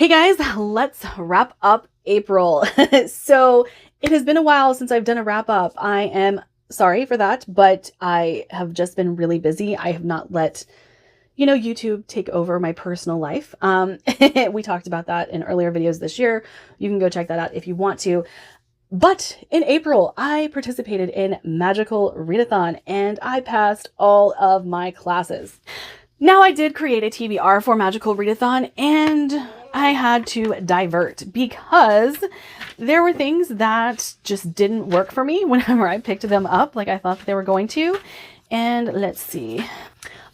Hey guys, let's wrap up April. So it has been a while since I've done a wrap up. I am sorry for that, but I have just been really busy. I have not let, YouTube take over my personal life. We talked about that in earlier videos this year. You can go check that out if you want to. But in April, I participated in Magical Readathon and I passed all of my classes. Now, I did create a TBR for Magical Readathon and I had to divert because there were things that just didn't work for me whenever I picked them up like I thought they were going to. And let's see.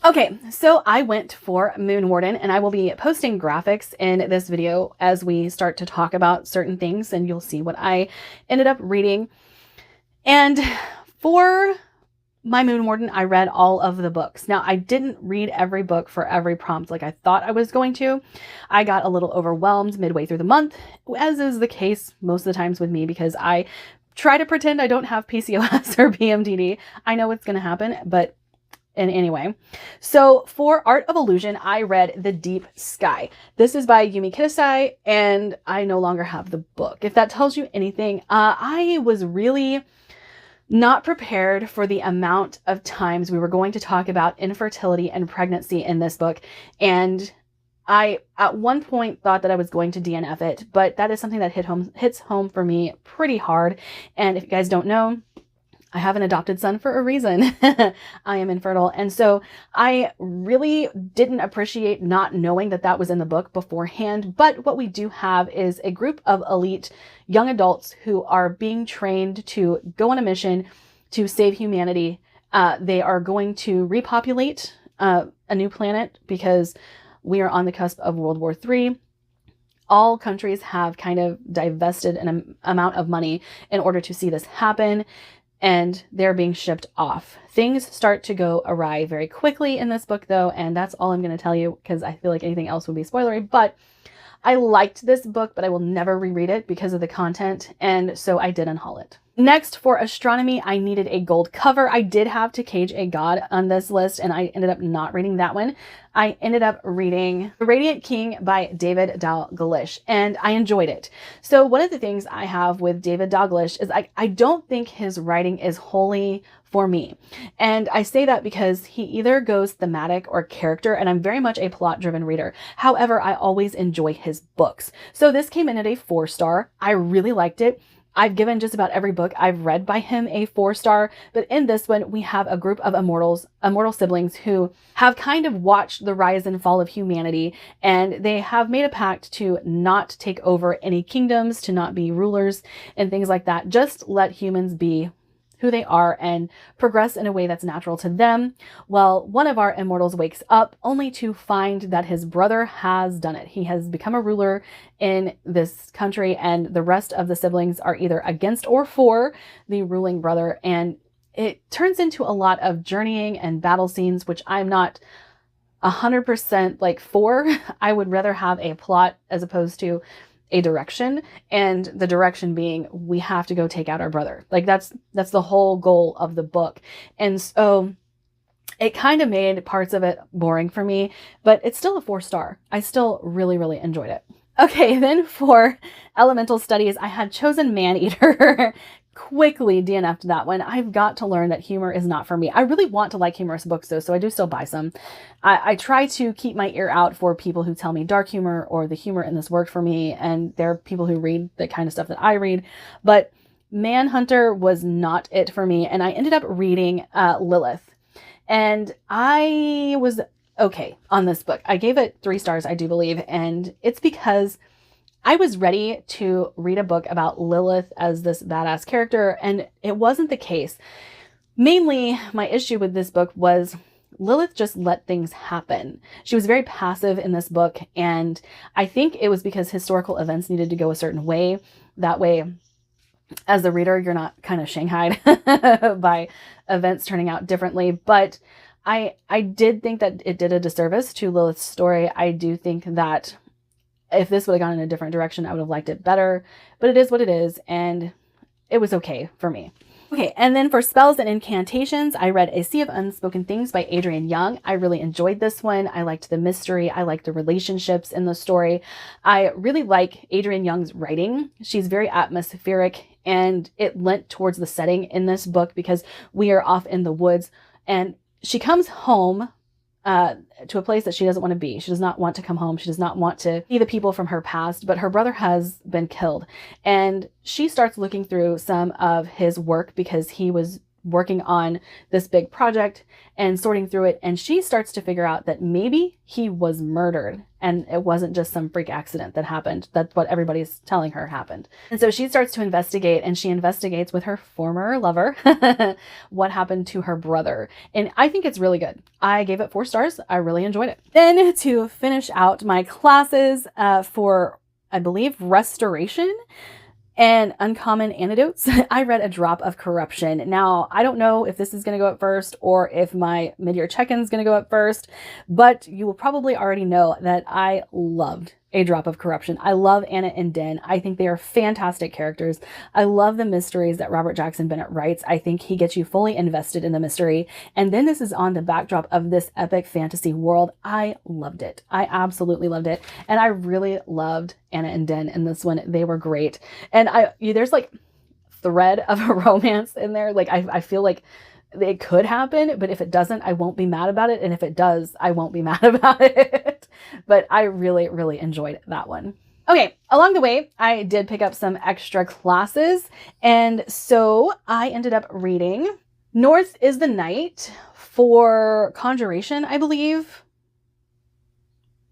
Okay, so I went for Moon Warden and I will be posting graphics in this video as we start to talk about certain things and you'll see what I ended up reading. And for my Moon Warden, I read all of the books. Now, I didn't read every book for every prompt like I thought I was going to. I got a little overwhelmed midway through the month, as is the case most of the times with me because I try to pretend I don't have PCOS or PMDD. I know what's going to happen, but anyway. So for Art of Illusion, I read The Deep Sky. This is by Yumi Kitasai, and I no longer have the book. If that tells you anything, I was really not prepared for the amount of times we were going to talk about infertility and pregnancy in this book. And I, at one point, thought that I was going to DNF it, but that is something that hits home for me pretty hard. And if you guys don't know, I have an adopted son for a reason. I am infertile. And so I really didn't appreciate not knowing that that was in the book beforehand. But what we do have is a group of elite young adults who are being trained to go on a mission to save humanity. They are going to repopulate a new planet because we are on the cusp of World War III. All countries have kind of divested an amount of money in order to see this happen. And they're being shipped off. Things start to go awry very quickly in this book, though, and that's all I'm going to tell you because I feel like anything else would be spoilery. But I liked this book, but I will never reread it because of the content, and so I did unhaul it. Next, for astronomy, I needed a gold cover. I did have To Cage a God on this list, and I ended up not reading that one. I ended up reading The Radiant King by David Dalglish, and I enjoyed it. So one of the things I have with David Dalglish is I don't think his writing is wholly for me. And I say that because he either goes thematic or character, and I'm very much a plot-driven reader. However, I always enjoy his books. So this came in at a 4-star. I really liked it. I've given just about every book I've read by him a 4-star, but in this one, we have a group of immortal siblings who have kind of watched the rise and fall of humanity, and they have made a pact to not take over any kingdoms, to not be rulers and things like that. Just let humans be who they are and progress in a way that's natural to them. Well, one of our immortals wakes up only to find that his brother has done it. He has become a ruler in this country, and the rest of the siblings are either against or for the ruling brother. And it turns into a lot of journeying and battle scenes, which I'm not 100% like for. I would rather have a plot as opposed to a direction, and the direction being we have to go take out our brother. Like that's the whole goal of the book. And so it kind of made parts of it boring for me, but it's still a 4-star. I still really, really enjoyed it. Okay, then for elemental studies, I had chosen Maneater. Quickly DNF'd that one. I've got to learn that humor is not for me. I really want to like humorous books though, so I do still buy some. I try to keep my ear out for people who tell me dark humor or the humor in this worked for me, and there are people who read the kind of stuff that I read, but Manhunter was not it for me, and I ended up reading Lilith, and I was okay on this book. I gave it 3 stars, I do believe, and it's because I was ready to read a book about Lilith as this badass character, and it wasn't the case. Mainly, my issue with this book was Lilith just let things happen. She was very passive in this book, and I think it was because historical events needed to go a certain way. That way, as the reader, you're not kind of shanghaied by events turning out differently. But I did think that it did a disservice to Lilith's story. I do think that if this would have gone in a different direction, I would have liked it better, but it is what it is, and it was okay for me. Okay, and then for spells and incantations, I read A Sea of Unspoken Things by Adrienne Young. I really enjoyed this one. I liked the mystery. I liked the relationships in the story. I really like Adrienne Young's writing. She's very atmospheric, and it lent towards the setting in this book because we are off in the woods, and she comes home to a place that she doesn't want to be. She does not want to come home. She does not want to see the people from her past, but her brother has been killed. And she starts looking through some of his work because he was working on this big project and sorting through it. And she starts to figure out that maybe he was murdered and it wasn't just some freak accident that happened. That's what everybody's telling her happened. And so she starts to investigate, and she investigates with her former lover what happened to her brother. And I think it's really good. I gave it 4 stars. I really enjoyed it. Then to finish out my classes for, I believe, restoration and uncommon antidotes, I read A Drop of Corruption. Now, I don't know if this is going to go up first or if my mid-year check-in is going to go up first, but you will probably already know that I loved A Drop of Corruption. I love Anna and Den. I think they are fantastic characters. I love the mysteries that Robert Jackson Bennett writes. I think he gets you fully invested in the mystery. And then this is on the backdrop of this epic fantasy world. I loved it. I absolutely loved it. And I really loved Anna and Den in this one. They were great. And there's like thread of a romance in there. Like I feel like it could happen, but if it doesn't, I won't be mad about it. And if it does, I won't be mad about it. But I really, really enjoyed that one. Okay, along the way, I did pick up some extra classes. And so I ended up reading North is the Night for Conjuration, I believe.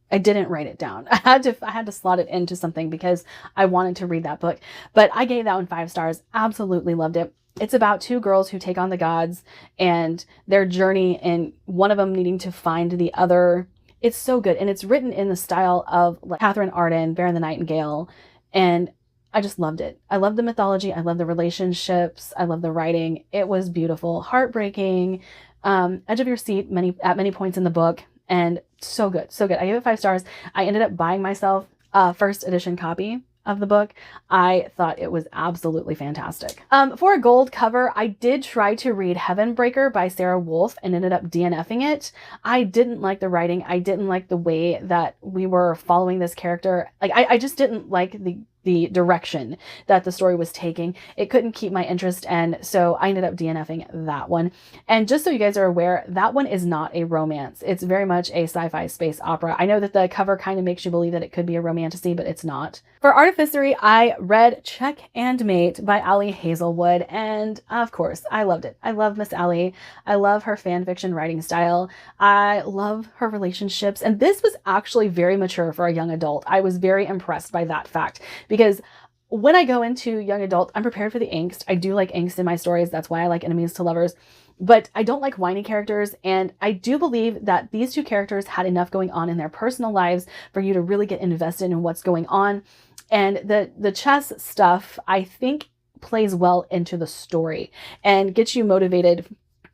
I didn't write it down. I had to slot it into something because I wanted to read that book. But I gave that one 5 stars. Absolutely loved it. It's about 2 girls who take on the gods and their journey, and one of them needing to find the other. It's so good. And it's written in the style of like Catherine Arden, Baron the Nightingale. And I just loved it. I love the mythology. I love the relationships. I love the writing. It was beautiful, heartbreaking, edge of your seat at many points in the book. And so good, so good. I gave it 5 stars. I ended up buying myself a first edition copy of the book. I thought it was absolutely fantastic. For a gold cover, I did try to read Heavenbreaker by Sarah Wolf and ended up DNFing it. I didn't like the writing. I didn't like the way that we were following this character. Like I just didn't like the direction that the story was taking. It couldn't keep my interest, and so I ended up DNFing that one. And just so you guys are aware, that one is not a romance. It's very much a sci-fi space opera. I know that the cover kind of makes you believe that it could be a romantasy, but it's not. For Artificery, I read Check and Mate by Ali Hazelwood, and of course, I loved it. I love Miss Ali. I love her fan fiction writing style. I love her relationships, and this was actually very mature for a young adult. I was very impressed by that fact, because when I go into young adult, I'm prepared for the angst. I do like angst in my stories. That's why I like enemies to lovers. But I don't like whiny characters. And I do believe that these 2 characters had enough going on in their personal lives for you to really get invested in what's going on. And the chess stuff, I think, plays well into the story and gets you motivated.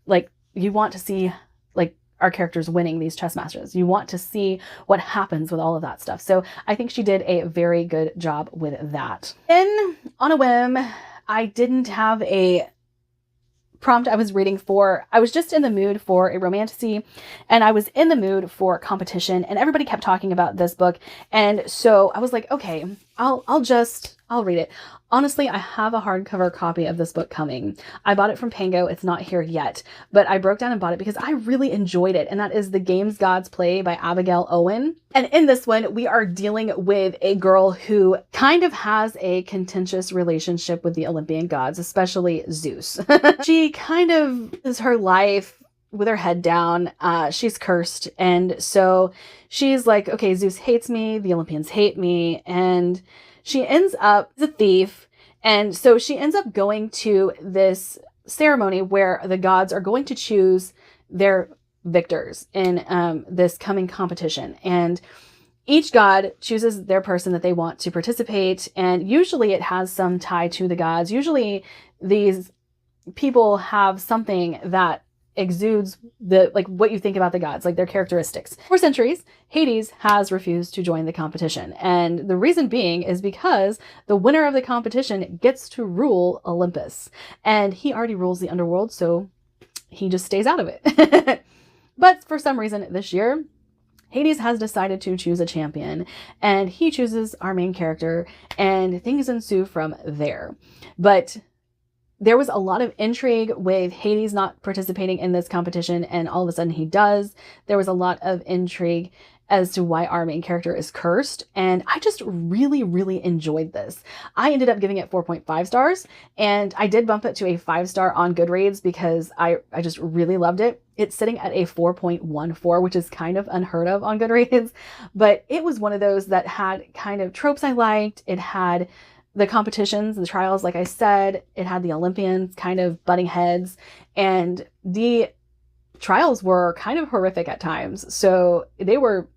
Like, you want to see, like, our characters winning these chess masters. You want to see what happens with all of that stuff. So I think she did a very good job with that. Then, on a whim, I didn't have a prompt I was reading for. I was just in the mood for a romantasy, and I was in the mood for competition, and everybody kept talking about this book. And so I was like, okay, I'll read it. Honestly, I have a hardcover copy of this book coming. I bought it from Pango. It's not here yet, but I broke down and bought it because I really enjoyed it. And that is The Games Gods Play by Abigail Owen. And in this one, we are dealing with a girl who kind of has a contentious relationship with the Olympian gods, especially Zeus. She kind of is her life with her head down. She's cursed. And so she's like, okay, Zeus hates me. The Olympians hate me. And she ends up as a thief. And so she ends up going to this ceremony where the gods are going to choose their victors in this coming competition. And each god chooses their person that they want to participate. And usually it has some tie to the gods. Usually these people have something that exudes the like what you think about the gods, like their characteristics. For centuries, Hades has refused to join the competition. And the reason being is because the winner of the competition gets to rule Olympus. And he already rules the underworld, so he just stays out of it. But for some reason this year, Hades has decided to choose a champion, and he chooses our main character, and things ensue from there. But there was a lot of intrigue with Hades not participating in this competition, and all of a sudden he does. There was a lot of intrigue as to why our main character is cursed, and I just really, really enjoyed this. I ended up giving it 4.5 stars, and I did bump it to a 5-star on Goodreads because I just really loved it. It's sitting at a 4.14, which is kind of unheard of on Goodreads, but it was one of those that had kind of tropes I liked. It had the competitions, the trials, like I said. It had the Olympians kind of butting heads, and the trials were kind of horrific at times. So they were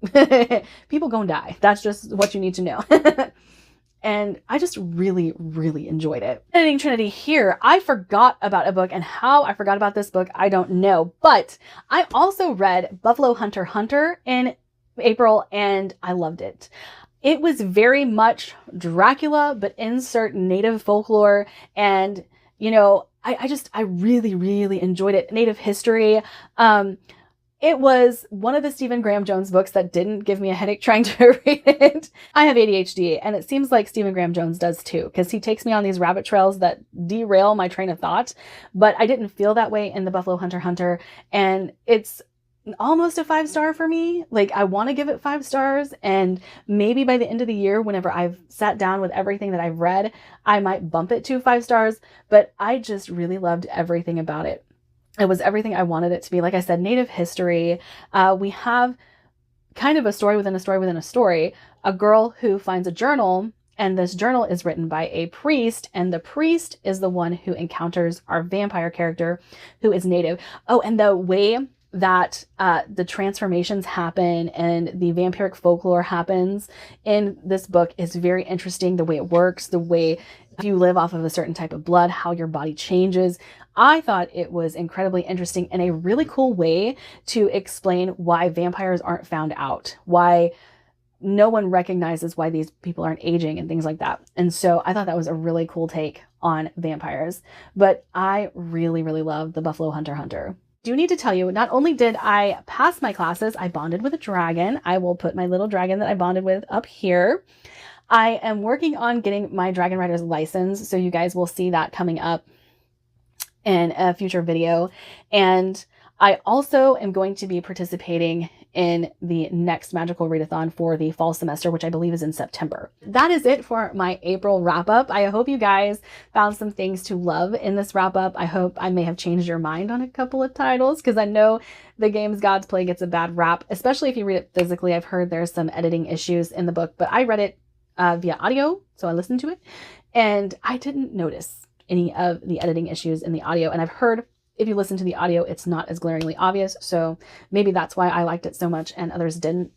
people gonna die. That's just what you need to know. And I just really, really enjoyed it. Editing Trinity here, I forgot about a book, and how I forgot about this book, I don't know. But I also read Buffalo Hunter Hunter in April, and I loved it. It was very much Dracula, but insert native folklore. And, you know, I really, really enjoyed it. Native history. It was one of the Stephen Graham Jones books that didn't give me a headache trying to read it. I have ADHD, and it seems like Stephen Graham Jones does too, because he takes me on these rabbit trails that derail my train of thought. But I didn't feel that way in the Buffalo Hunter Hunter, and it's almost a 5-star for me. Like, I want to give it 5 stars, and maybe by the end of the year, whenever I've sat down with everything that I've read, I might bump it to 5 stars. But I just really loved everything about it. It was everything I wanted it to be. Like I said, native history. We have kind of a story within a story within a story. A girl who finds a journal, and this journal is written by a priest, and the priest is the one who encounters our vampire character, who is native. Oh, and the way that the transformations happen and the vampiric folklore happens in this book is very interesting. The way it works, the way if you live off of a certain type of blood, how your body changes. I thought it was incredibly interesting and a really cool way to explain why vampires aren't found out, why no one recognizes why these people aren't aging and things like that. And so I thought that was a really cool take on vampires. But I really, really love the Buffalo Hunter Hunter. Do need to tell you, not only did I pass my classes, I bonded with a dragon. I will put my little dragon that I bonded with up here. I am working on getting my Dragon Rider's license, so you guys will see that coming up in a future video. And I also am going to be participating in the next Magical Readathon for the fall semester, which I believe is in September. That is it for my April wrap up. I hope you guys found some things to love in this wrap up. I hope I may have changed your mind on a couple of titles, because I know the games Gods Play gets a bad rap, especially if you read it physically. I've heard there's some editing issues in the book, but I read it via audio, so I listened to it, and I didn't notice any of the editing issues in the audio. And I've heard if you listen to the audio, it's not as glaringly obvious, so maybe that's why I liked it so much and others didn't.